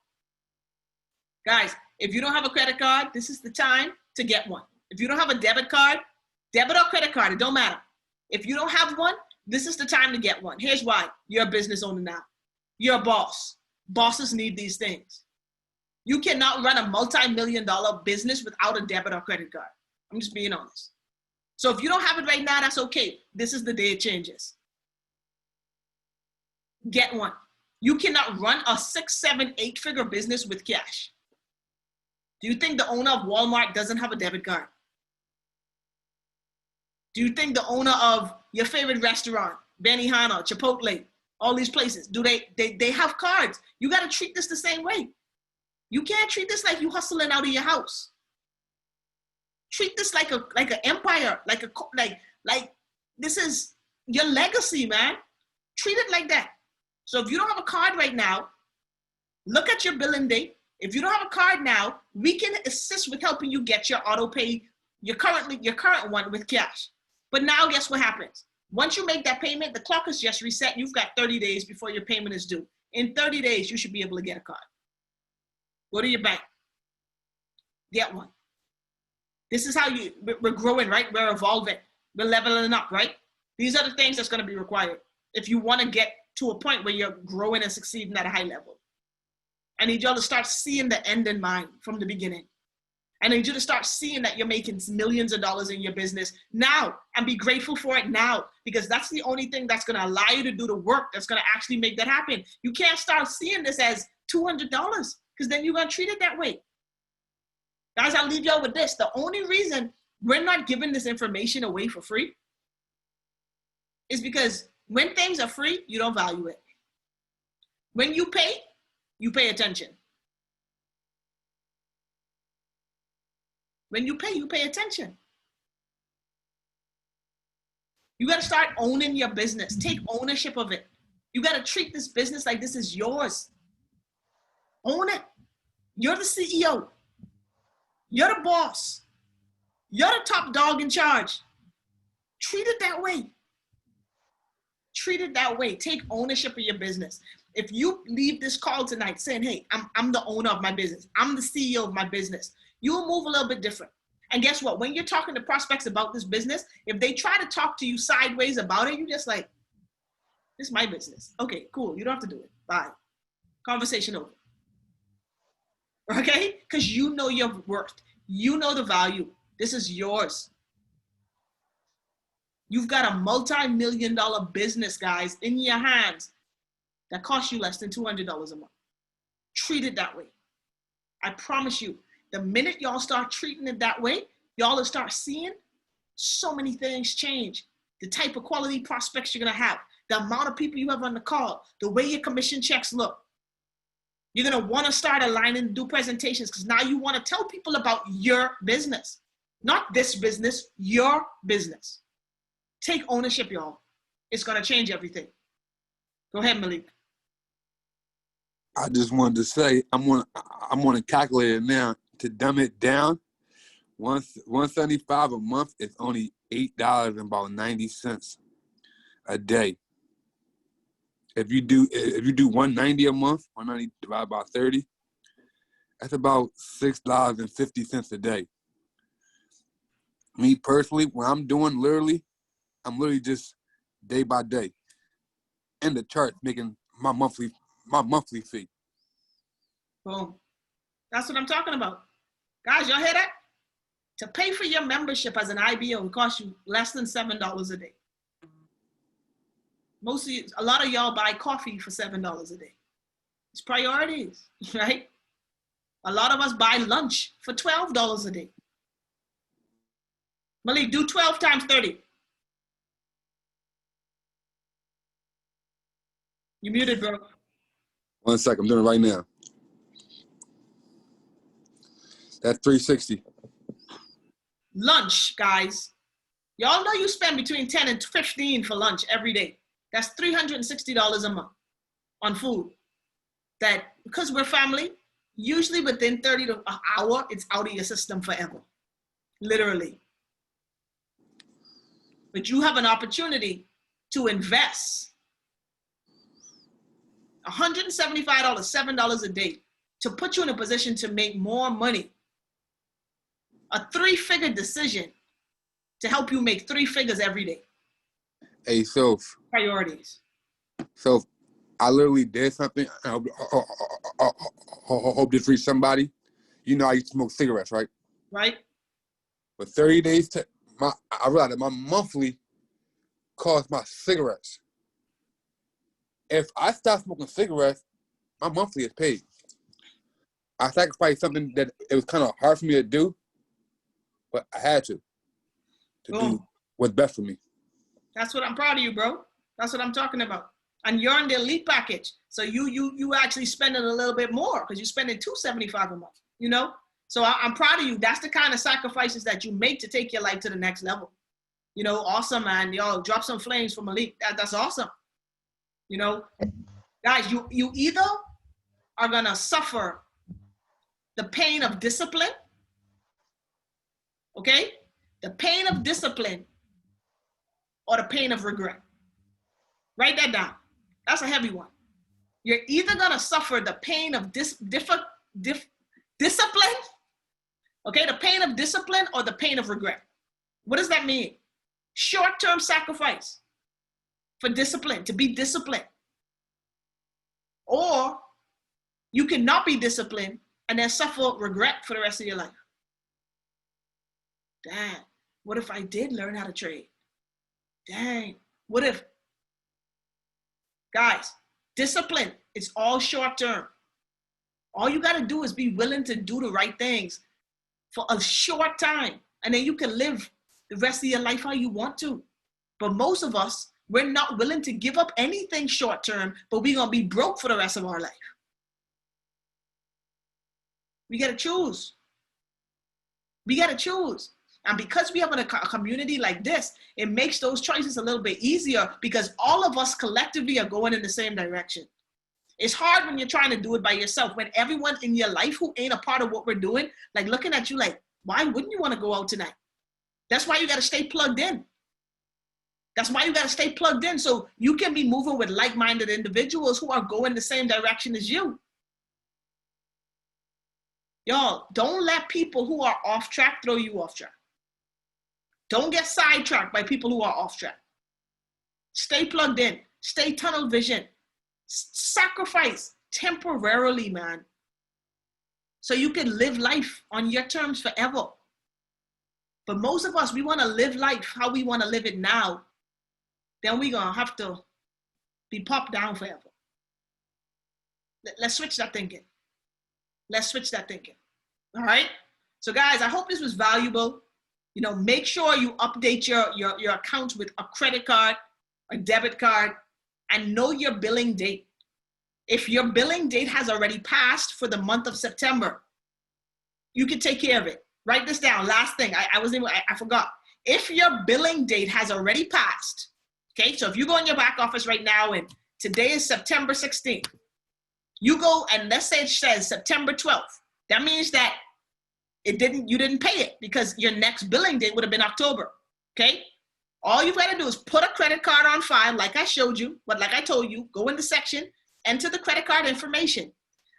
Guys, if you don't have a credit card, this is the time to get one. If you don't have a debit card, debit or credit card, it don't matter. If you don't have one, this is the time to get one. Here's why. You're a business owner now. You're a boss. Bosses need these things. You cannot run a multi-million-dollar business without a debit or credit card. I'm just being honest. So if you don't have it right now, that's okay. This is the day it changes. Get one. You cannot run a 6, 7, 8-figure business with cash. Do you think the owner of Walmart doesn't have a debit card? Do you think the owner of your favorite restaurant, Benihana, Chipotle, all these places, do they have cards? You got to treat this the same way. You can't treat this like you hustling out of your house. Treat this like an empire, like this is your legacy, man. Treat it like that. So if you don't have a card right now, look at your billing date. If you don't have a card now, we can assist with helping you get your auto pay, your current one with cash. But now guess what happens? Once you make that payment, the clock is just reset. You've got 30 days before your payment is due. In 30 days, you should be able to get a card. Go to your bank. Get one. This is how we're growing, right? We're evolving. We're leveling up, right? These are the things that's going to be required if you want to get to a point where you're growing and succeeding at a high level. I need y'all to start seeing the end in mind from the beginning. I need you to start seeing that you're making millions of dollars in your business now and be grateful for it now, because that's the only thing that's going to allow you to do the work that's going to actually make that happen. You can't start seeing this as $200 because then you're going to treat it that way. Guys, I'll leave y'all with this. The only reason we're not giving this information away for free is because when things are free, you don't value it. When you pay attention. When you pay attention. You got to start owning your business. Take ownership of it. You got to treat this business like this is yours. Own it. You're the CEO. You're the boss. You're the top dog in charge. Treat it that way. Treat it that way. Take ownership of your business. If you leave this call tonight saying, hey, I'm the owner of my business, I'm the CEO of my business, you will move a little bit different. And guess what? When you're talking to prospects about this business, if they try to talk to you sideways about it, you're just like, this is my business. Okay, cool. You don't have to do it. Bye. Conversation over. Okay? Because you know your worth. You know the value. This is yours. You've got a multi-million-dollar business, guys, in your hands that costs you less than $200 a month. Treat it that way. I promise you, the minute y'all start treating it that way, y'all will start seeing so many things change. The type of quality prospects you're going to have, the amount of people you have on the call, the way your commission checks look. You're going to want to start aligning and do presentations because now you want to tell people about your business. Not this business, your business. Take ownership, y'all. It's going to change everything. Go ahead, Malik. I just wanted to say, I'm on a calculator now to dumb it down. $175 a month is only $8.90 a day. If you do $190 a month, $190 divided by 30, that's about $6.50 a day. Me personally, when I'm doing I'm literally just day by day in the chart making my monthly fee. Boom. That's what I'm talking about. Guys, y'all hear that? To pay for your membership as an IBO, it costs you less than $7 a day. A lot of y'all buy coffee for $7 a day. It's priorities, right? A lot of us buy lunch for $12 a day. Malik, do 12 times 30. You muted, bro. 1 second, I'm doing it right now. That's 360. Lunch, guys. Y'all know you spend between 10 and 15 for lunch every day. That's $360 a month on food. That, because we're family, usually within 30 to an hour, it's out of your system forever. Literally. But you have an opportunity to invest $175, $7 a day to put you in a position to make more money. A 3-figure decision to help you make 3 figures every day. Hey, Soph. Priorities. So I literally did something. I hope this reached somebody. You know, I used to smoke cigarettes, right? Right. For 30 days, I realized that my monthly cost my cigarettes. If I stop smoking cigarettes, my monthly is paid. I sacrificed something that it was kind of hard for me to do, but I had to do what's best for me. That's what I'm proud of you, bro. That's what I'm talking about. And you're in the elite package. So you actually spending a little bit more because you're spending $275 a month, you know? So I'm proud of you. That's the kind of sacrifices that you make to take your life to the next level. You know, awesome, man. Y'all drop some flames for Malik. That's awesome. You know, guys, you either are going to suffer the pain of discipline, okay? The pain of discipline or the pain of regret. Write that down. That's a heavy one. You're either going to suffer the pain of discipline, okay? The pain of discipline or the pain of regret. What does that mean? Short-term sacrifice for discipline, to be disciplined. Or you cannot be disciplined and then suffer regret for the rest of your life. Dang, what if I did learn how to trade? Dang, what if? Guys, discipline, it's all short term. All you got to do is be willing to do the right things for a short time. And then you can live the rest of your life how you want to. But most of us, we're not willing to give up anything short term, but we're going to be broke for the rest of our life. We got to choose. We got to choose. And because we have a community like this, it makes those choices a little bit easier because all of us collectively are going in the same direction. It's hard when you're trying to do it by yourself, when everyone in your life who ain't a part of what we're doing, like looking at you like, why wouldn't you want to go out tonight? That's why you got to stay plugged in. That's why you got to stay plugged in so you can be moving with like-minded individuals who are going the same direction as you. Y'all, don't let people who are off track throw you off track. Don't get sidetracked by people who are off track. Stay plugged in. Stay tunnel vision. Sacrifice temporarily, man, so you can live life on your terms forever. But most of us, we want to live life how we want to live it now. Then we're going to have to be popped down forever. Let's switch that thinking. Let's switch that thinking. All right? So guys, I hope this was valuable. You know, make sure you update your account with a credit card, a debit card, and know your billing date. If your billing date has already passed for the month of September, you can take care of it. Write this down. Last thing, I forgot. If your billing date has already passed, okay, so if you go in your back office right now and today is September 16th, you go and let's say it says September 12th. That means that you didn't pay it because your next billing date would have been October, okay? All you've got to do is put a credit card on file, like I showed you, but like I told you, go in the section, enter the credit card information.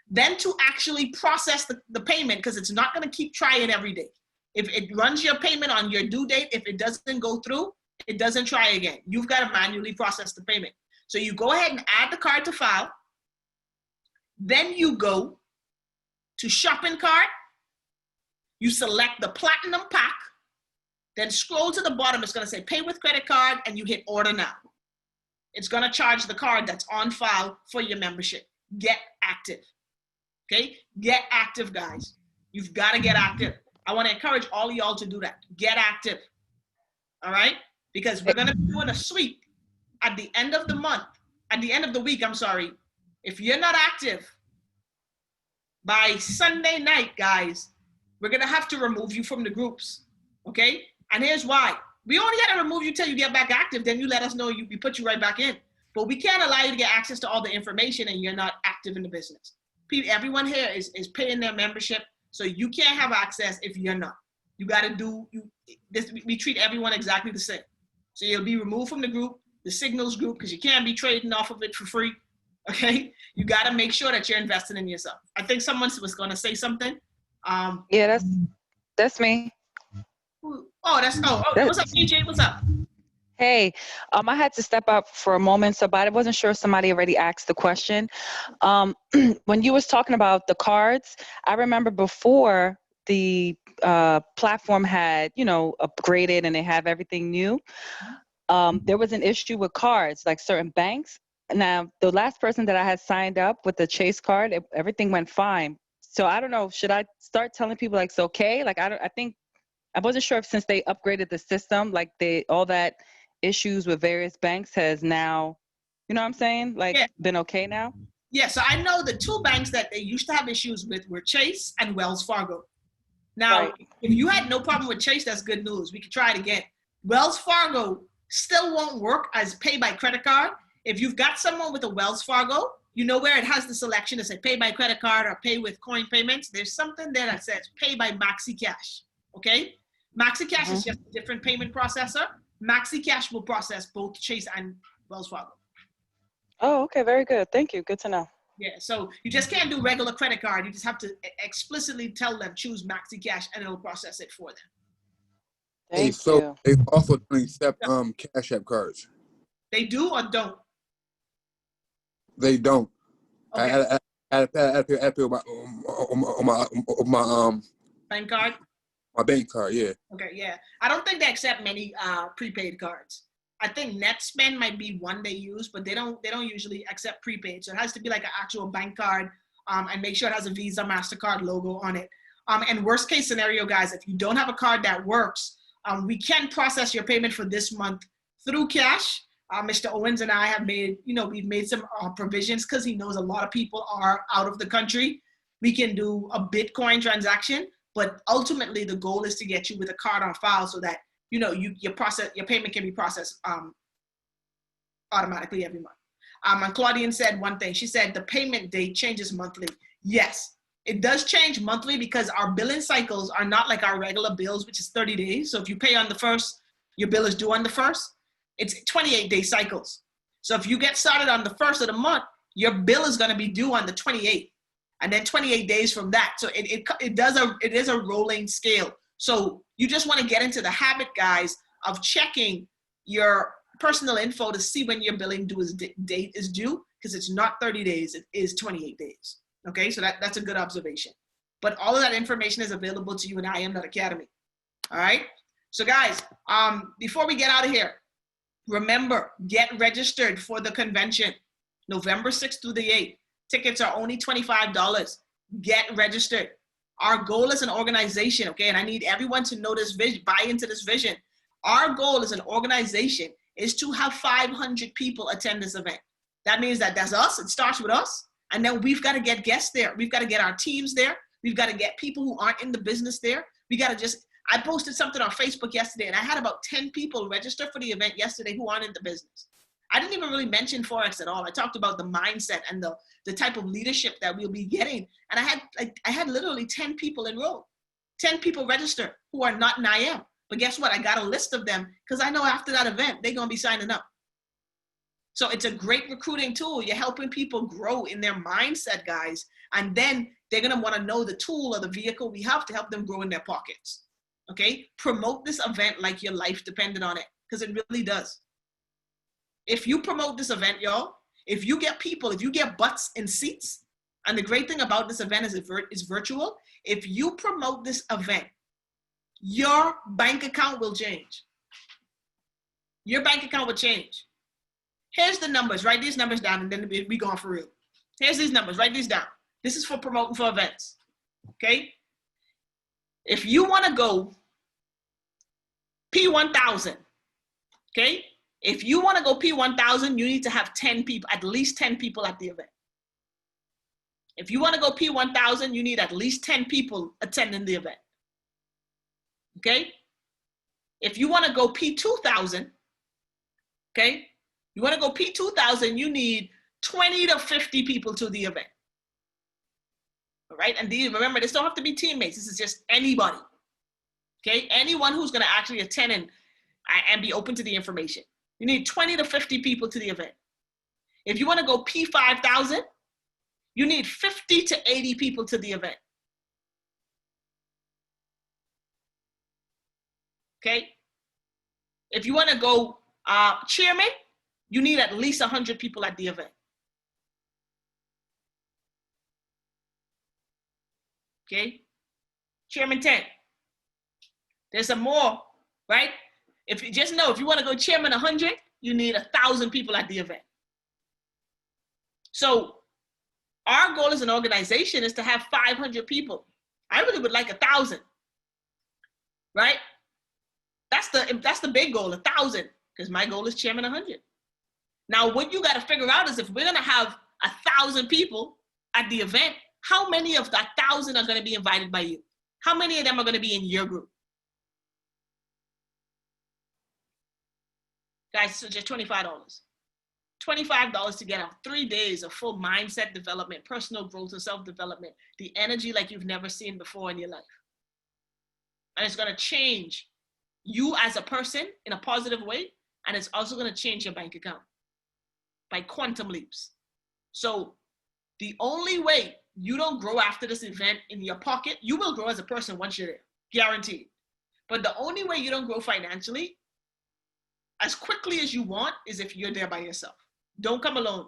Then to actually process the payment, because it's not going to keep trying every day. If it runs your payment on your due date, if it doesn't go through, it doesn't try again. You've got to manually process the payment. So you go ahead and add the card to file. Then you go to shopping cart. You select the platinum pack. Then scroll to the bottom, it's gonna say pay with credit card and you hit order now. It's gonna charge the card that's on file for your membership. Get active, okay? Get active, guys. You've gotta get active. I wanna encourage all of y'all to do that. Get active, all right? Because we're gonna be doing a sweep at the end of the month, at the end of the week, I'm sorry. If you're not active by Sunday night, guys, we're gonna have to remove you from the groups, okay? And here's why. We only got to remove you till you get back active. Then you let us know, we put you right back in. But we can't allow you to get access to all the information and you're not active in the business. Everyone here is paying their membership, so you can't have access if you're not. You got to do this. We treat everyone exactly the same. So you'll be removed from the group, the signals group, because you can't be trading off of it for free. Okay? You got to make sure that you're investing in yourself. I think someone was going to say something. Yeah, that's me. What's up, DJ? What's up? Hey, I had to step up for a moment, but I wasn't sure if somebody already asked the question. When you was talking about the cards, I remember before the platform had, upgraded and they have everything new. There was an issue with cards, like certain banks. Now, the last person that I had signed up with the Chase card, everything went fine. So I don't know, should I start telling people like it's okay? Like I wasn't sure if since they upgraded the system, like all that issues with various banks has now, you know what I'm saying? Like been okay now? Yeah, so I know the two banks that they used to have issues with were Chase and Wells Fargo. Now, if you had no problem with Chase, that's good news. We could try it again. Wells Fargo still won't work as pay by credit card. If you've got someone with a Wells Fargo, you know where it has the selection to say pay by credit card or pay with coin payments. There's something there that says pay by MaxiCash, okay? MaxiCash is just a different payment processor. MaxiCash will process both Chase and Wells Fargo. Oh, okay. Very good. Thank you. Good to know. Yeah, so you just can't do regular credit card. You just have to explicitly tell them, choose MaxiCash, and it'll process it for them. Thank you. They also don't accept Cash App cards. They do or don't? They don't. Okay. I pay on my bank card? My bank card, yeah. Okay, yeah. I don't think they accept many prepaid cards. I think NetSpend might be one they use, but they don't usually accept prepaid. So it has to be like an actual bank card, and make sure it has a Visa, MasterCard logo on it. And worst case scenario, guys, if you don't have a card that works, we can process your payment for this month through cash. Mr. Owens and I have made, we've made some provisions because he knows a lot of people are out of the country. We can do a Bitcoin transaction, but ultimately the goal is to get you with a card on file so that, your payment can be processed automatically every month. And Claudian said one thing. She said the payment date changes monthly. Yes, it does change monthly because our billing cycles are not like our regular bills, which is 30 days. So if you pay on the 1st, your bill is due on the 1st. It's 28-day cycles. So if you get started on the 1st of the month, your bill is going to be due on the 28th, and then 28 days from that. So it is a rolling scale. So you just want to get into the habit, guys, of checking your personal info to see when your billing date is due, because it's not 30 days, it is 28 days. Okay, so that's a good observation. But all of that information is available to you in IM.Academy. All right, so guys, before we get out of here, remember, get registered for the convention, November 6th through the 8th. Tickets are only $25. Get registered. Our goal as an organization, okay, and I need everyone to know this vision, buy into this vision. Our goal as an organization is to have 500 people attend this event. That means that's us. It starts with us. And then we've got to get guests there. We've got to get our teams there. We've got to get people who aren't in the business there. We got to I posted something on Facebook yesterday, and I had about 10 people register for the event yesterday who aren't in the business. I didn't even really mention Forex at all. I talked about the mindset and the type of leadership that we'll be getting. And I had literally 10 people enrolled, 10 people register who are not in IM. But guess what? I got a list of them because I know after that event, they're going to be signing up. So it's a great recruiting tool. You're helping people grow in their mindset, guys. And then they're going to want to know the tool or the vehicle we have to help them grow in their pockets. Okay? Promote this event like your life depended on it, because it really does. If you promote this event, y'all, if you get butts in seats, and the great thing about this event is it's virtual. If you promote this event, your bank account will change. Your bank account will change. Here's the numbers. Write these numbers down, and then we go on for real. Here's these numbers. Write these down. This is for promoting for events. Okay? If you want to go P1000, okay? If you want to go P1000, you need to have 10 people, at least 10 people at the event. If you want to go P1000, you need at least 10 people attending the event. Okay? If you want to go P2000, okay? You want to go P2000, you need 20 to 50 people to the event. All right? And remember, this don't have to be teammates. This is just anybody. Okay? Anyone who's going to actually attend and be open to the information. You need 20 to 50 people to the event. If you want to go P5000, you need 50 to 80 people to the event. Okay? If you want to go chairman, you need at least 100 people at the event. Okay? Chairman 10. There's some more, right? If you just know, if you want to go chairman 100, you need 1,000 people at the event. So our goal as an organization is to have 500 people. I really would like 1,000, right? That's the big goal, 1,000, because my goal is chairman 100. Now, what you got to figure out is if we're going to have 1,000 people at the event, how many of that 1,000 are going to be invited by you? How many of them are going to be in your group? Guys, so just $25. $25 to get out 3 days of full mindset development, personal growth and self-development, the energy like you've never seen before in your life. And it's going to change you as a person in a positive way, and it's also going to change your bank account by quantum leaps. So the only way you don't grow after this event in your pocket, you will grow as a person once you're there, guaranteed. But the only way you don't grow financially as quickly as you want is if you're there by yourself. Don't come alone.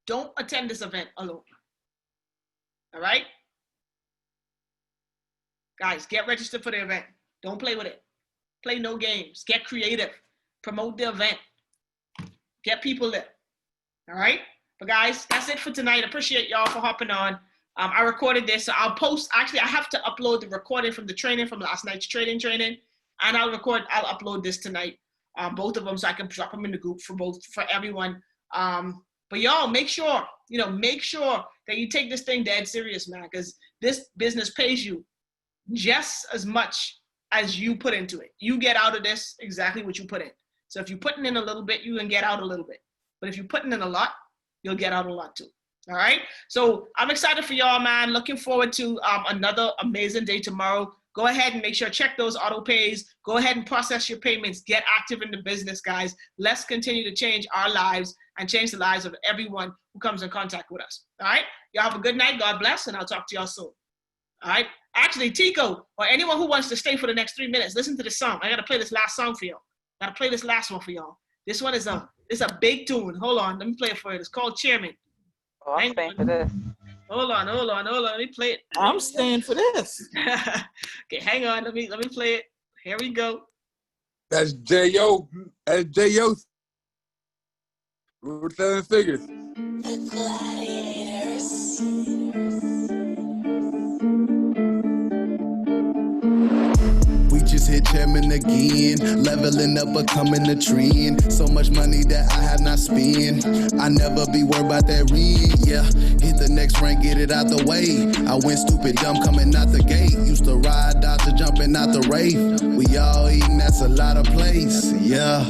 Don't attend this event alone. All right? Guys, get registered for the event. Don't play with it. Play no games. Get creative. Promote the event. Get people there. All right? But guys, that's it for tonight. Appreciate y'all for hopping on. I recorded this, so I'll post. Actually, I have to upload the recording from the training, from last night's training, and I'll upload this tonight, both of them, so I can drop them in the group for everyone. But y'all, make sure that you take this thing dead serious, man, because this business pays you just as much as you put into it. You get out of this exactly what you put in. So if you're putting in a little bit, you can get out a little bit. But if you're putting in a lot, you'll get out a lot too. All right? So I'm excited for y'all, man. Looking forward to another amazing day tomorrow. Go ahead and make sure, check those auto pays. Go ahead and process your payments. Get active in the business, guys. Let's continue to change our lives and change the lives of everyone who comes in contact with us. All right? Y'all have a good night. God bless, and I'll talk to y'all soon. All right? Actually, Tico, or anyone who wants to stay for the next 3 minutes, listen to this song. I got to play this last song for y'all. I got to play this last one for y'all. This one is a big tune. Hold on. Let me play it for you. It's called Chairman. Oh, I'm staying for this. Hold on. Let me play it. I'm staying for this. Okay, hang on. Let me play it. Here we go. That's J.O. That's J.O. We're selling figures. The Gladiators. We just hit chairman again, leveling up, becoming a trend. So much money that I have not spent. I never be worried about that rent, yeah. Hit the next rank, get it out the way. I went stupid dumb coming out the gate. Used to ride Dodger jumping out the rave. We all eating, that's a lot of place, yeah.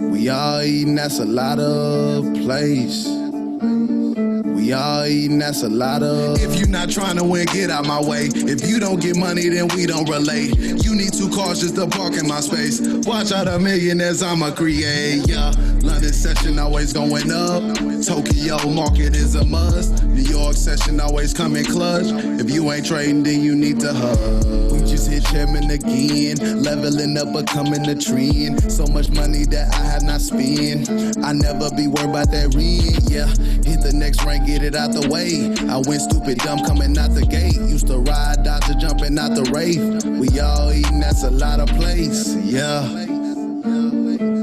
We all eating, that's a lot of place. We all eating, that's a lot of. If you not trying to win, get out my way. If you don't get money, then we don't relate. You need 2 cars just to park in my space. Watch out the millionaires I'ma create, yeah. London session always going up. Tokyo market is a must. New York session always coming clutch. If you ain't trading, then you need to hug. We just hit chairman again, leveling up, becoming a trend. So much money that I have not spent. I never be worried about that rent, yeah. Hit the next rank, get it out the way. I went stupid dumb coming out the gate. Used to ride Dodger jumping out the rave. We all eating, that's a lot of place, yeah.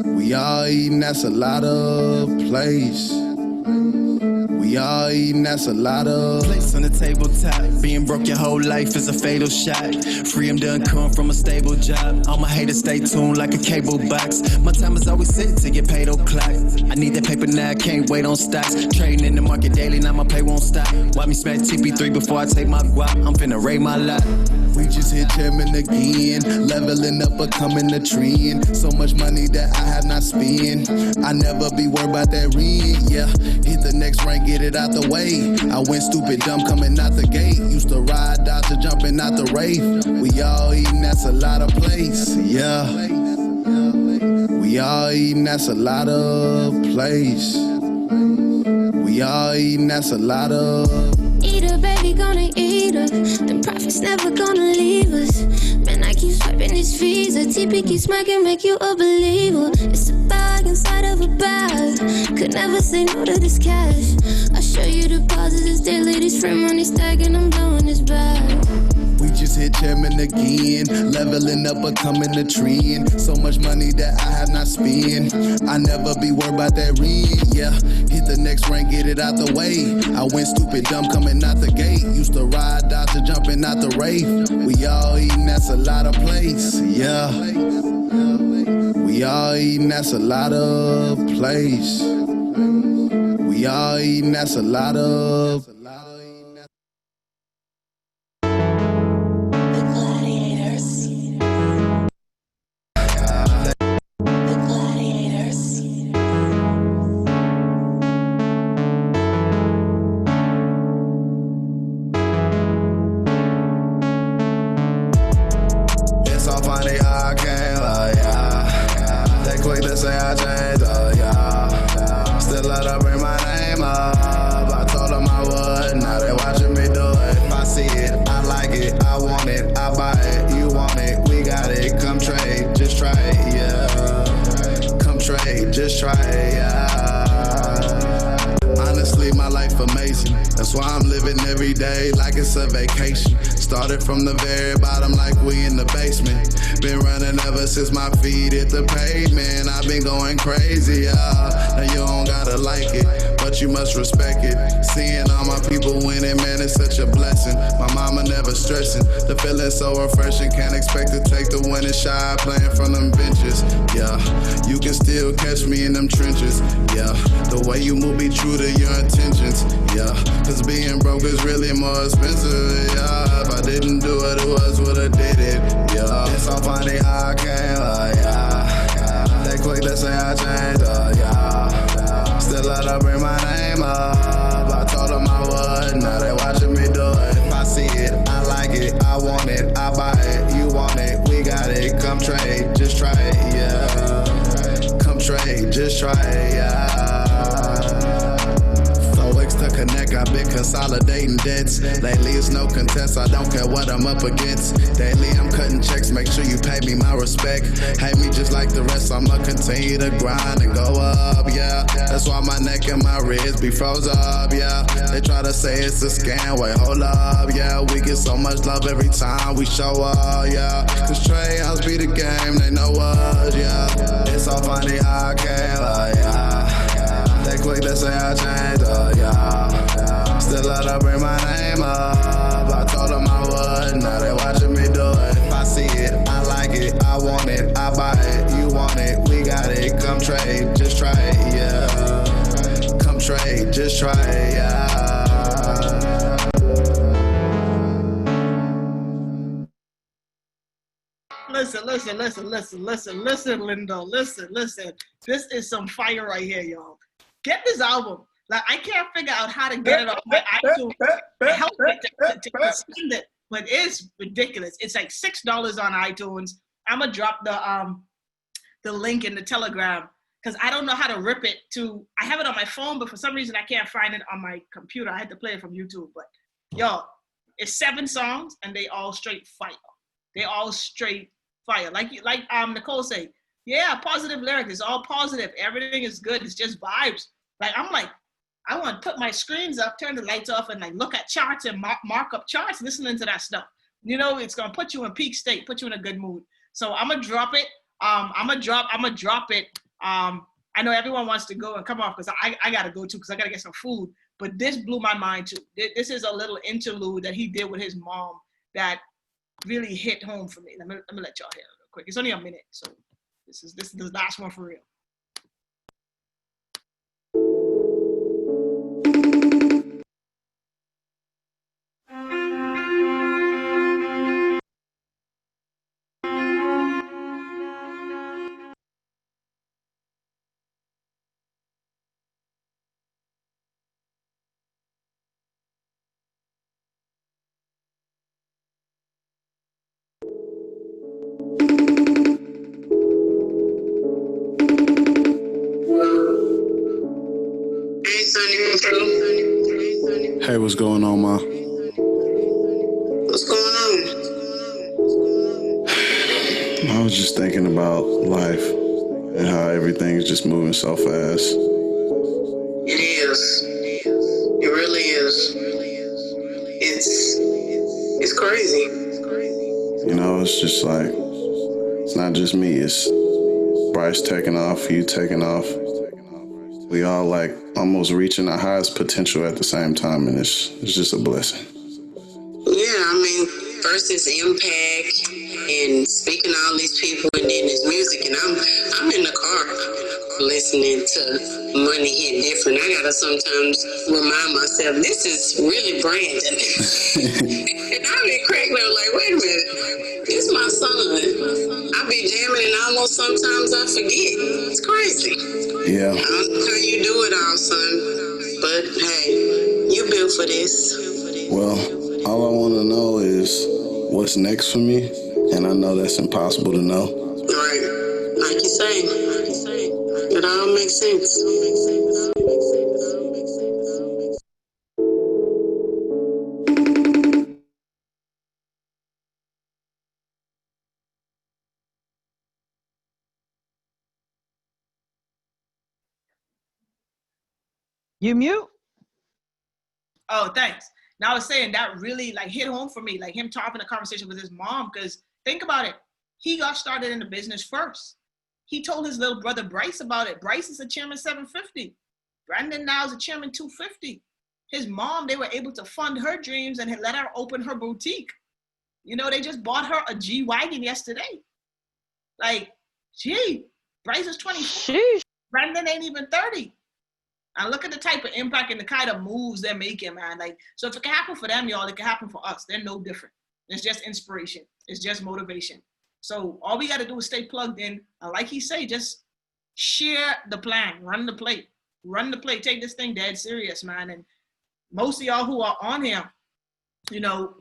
We all eating, that's a lot of place. We all eating, that's a lot of. Place on the tabletop. Being broke your whole life is a fatal shot. Freedom done come from a stable job. All my haters stay tuned like a cable box. My time is always set to get paid o'clock. I need that paper now, can't wait on stocks. Trading in the market daily, now my pay won't stop. Watch me smack TP3 before I take my guap. I'm finna raid my lot. We just hit chairman again, leveling up, becoming a trend. So much money that I have not spent. I never be worried about that rent, yeah. Hit the next rank, get it out the way. I went stupid dumb coming out the gate. Used to ride Dodger jumping out the rave. We all eating, that's a lot of place, yeah. We all eating, that's a lot of place. We all eating, that's a lot of. Eat her, baby, gonna eat her. The profits never gonna leave us. Man, I keep swiping this visa. TP keep smacking, make you a believer. It's a bag inside of a bag. Could never say no to this cash. I show you the positives daily. This free money stacking, I'm blowing this bag. We just hit chairman again, leveling up, becoming a trend. So much money that I have not spent. I never be worried about that rent, yeah. Hit the next rank, get it out the way. I went stupid dumb coming out the gate. Used to ride Dodger jumping out the rave. We all eating, that's a lot of place, yeah. We all eating, that's a lot of place. We all eating, that's a lot of. Just try it, yeah. Honestly, my life amazing. That's why I'm living every day like it's a vacation. Started from the very bottom like we in the basement. Been running ever since my feet hit the pavement. I've been going crazy, yeah. Now you don't gotta like it, but you must respect it. Seeing all my people winning, man, it's such a blessing. My mama never stressing. The feeling so refreshing. Can't expect to take the winning shot playing from them benches. Yeah, you can still catch me in them trenches. Yeah, the way you move be true to your intentions. Yeah, cause being broke is really more expensive. Yeah, if I didn't do it, who else would've did it? Yeah, it's so funny how I came. Yeah, they quick to say I changed. Yeah, still let her bring my name up. I told them I would. Now they watching me do it. If I see it, I like it. I want it. I buy it. You want it. We got it. Come trade. Just try it. Yeah. Come trade. Just try it. Yeah. To connect, I've been consolidating debts. Lately it's no contest, I don't care what I'm up against. Daily I'm cutting checks, make sure you pay me my respect. Hate me just like the rest, I'ma continue to grind and go up, yeah. That's why my neck and my wrist be froze up, yeah. They try to say it's a scam, wait, hold up, yeah. We get so much love every time we show up, yeah. Cause Trey House be the game, they know us, yeah. It's so funny how I came, yeah. They quick to say I changed, yeah. Still let her bring my name up. I told them I would, now they watching me do it. If I see it, I like it, I want it, I buy it. You want it, we got it. Come trade, just try it, yeah. Come trade, just try it, yeah. Listen, Lindo. Listen. This is some fire right here, y'all. Get this album. Like, I can't figure out how to get it off my iTunes. Help me to send it, but it's ridiculous. It's like $6 on iTunes. I'm gonna drop the link in the Telegram because I don't know how to rip it to. I have it on my phone, but for some reason I can't find it on my computer. I had to play it from YouTube. But yo, it's 7 songs and they all straight fire. They all straight fire. Like Nicole say, yeah, positive lyrics. It's all positive. Everything is good. It's just vibes. Like, I'm like, I want to put my screens up, turn the lights off, and like look at charts and mark up charts, listening to that stuff. You know, it's gonna put you in peak state, put you in a good mood. So I'm gonna drop it. I'm gonna drop it. I know everyone wants to go and come off because I gotta go too because I gotta get some food. But this blew my mind too. This is a little interlude that he did with his mom that really hit home for me. Let me let y'all hear it real quick. It's only a minute, so this is the last one for real. Hey, what's going on, Ma? What's going on? I was just thinking about life and how everything's just moving so fast. It is. It really is. It's crazy. You know, it's just like, it's not just me, it's Bryce taking off, you taking off. We all like almost reaching our highest potential at the same time, and it's just a blessing. Yeah, I mean, first it's impact and speaking to all these people, and then it's music, and I'm in the car listening to Money Hit Different. I gotta sometimes remind myself this is really Brandon, and I be cracking up like, wait a minute, this my son. I be jamming, and almost sometimes I forget. It's crazy. Yeah. I don't know how you do it all, son, but hey, you built for this. Well, all I want to know is what's next for me, and I know that's impossible to know. Right, like you say, it all makes sense. You mute? Oh, thanks. Now I was saying that really like hit home for me, like him having a conversation with his mom, because think about it. He got started in the business first. He told his little brother Bryce about it. Bryce is a chairman 750. Brandon now is a chairman 250. His mom, they were able to fund her dreams and let her open her boutique. You know, they just bought her a G-Wagon yesterday. Like, gee, Bryce is 24. Brandon ain't even 30. And look at the type of impact and the kind of moves they're making, man. Like, so if it can happen for them, y'all, it can happen for us. They're no different. It's just inspiration. It's just motivation. So all we got to do is stay plugged in. Like he say, just share the plan, run the play, take this thing dead serious, man. And most of y'all who are on here, you know,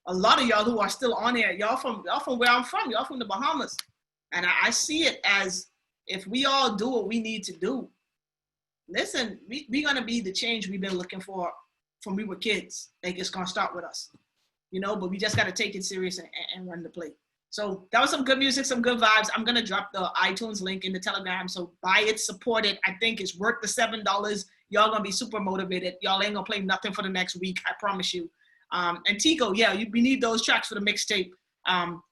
a lot of y'all who are still on here, y'all from where I'm from, y'all from the Bahamas. And I see it as if we all do what we need to do. Listen, we're going to be the change we've been looking for from we were kids. Like, it's going to start with us, you know, but we just got to take it serious and run the play. So that was some good music, some good vibes. I'm going to drop the iTunes link in the Telegram. So buy it, support it. I think it's worth the $7. Y'all going to be super motivated. Y'all ain't going to play nothing for the next week. I promise you. And Tico, yeah, we need those tracks for the mixtape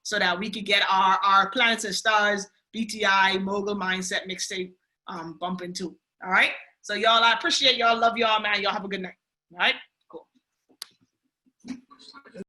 so that we could get our Planets and Stars, BTI, Mogul Mindset mixtape bumping too. All right? So y'all, I appreciate y'all. Love y'all, man. Y'all have a good night. All right?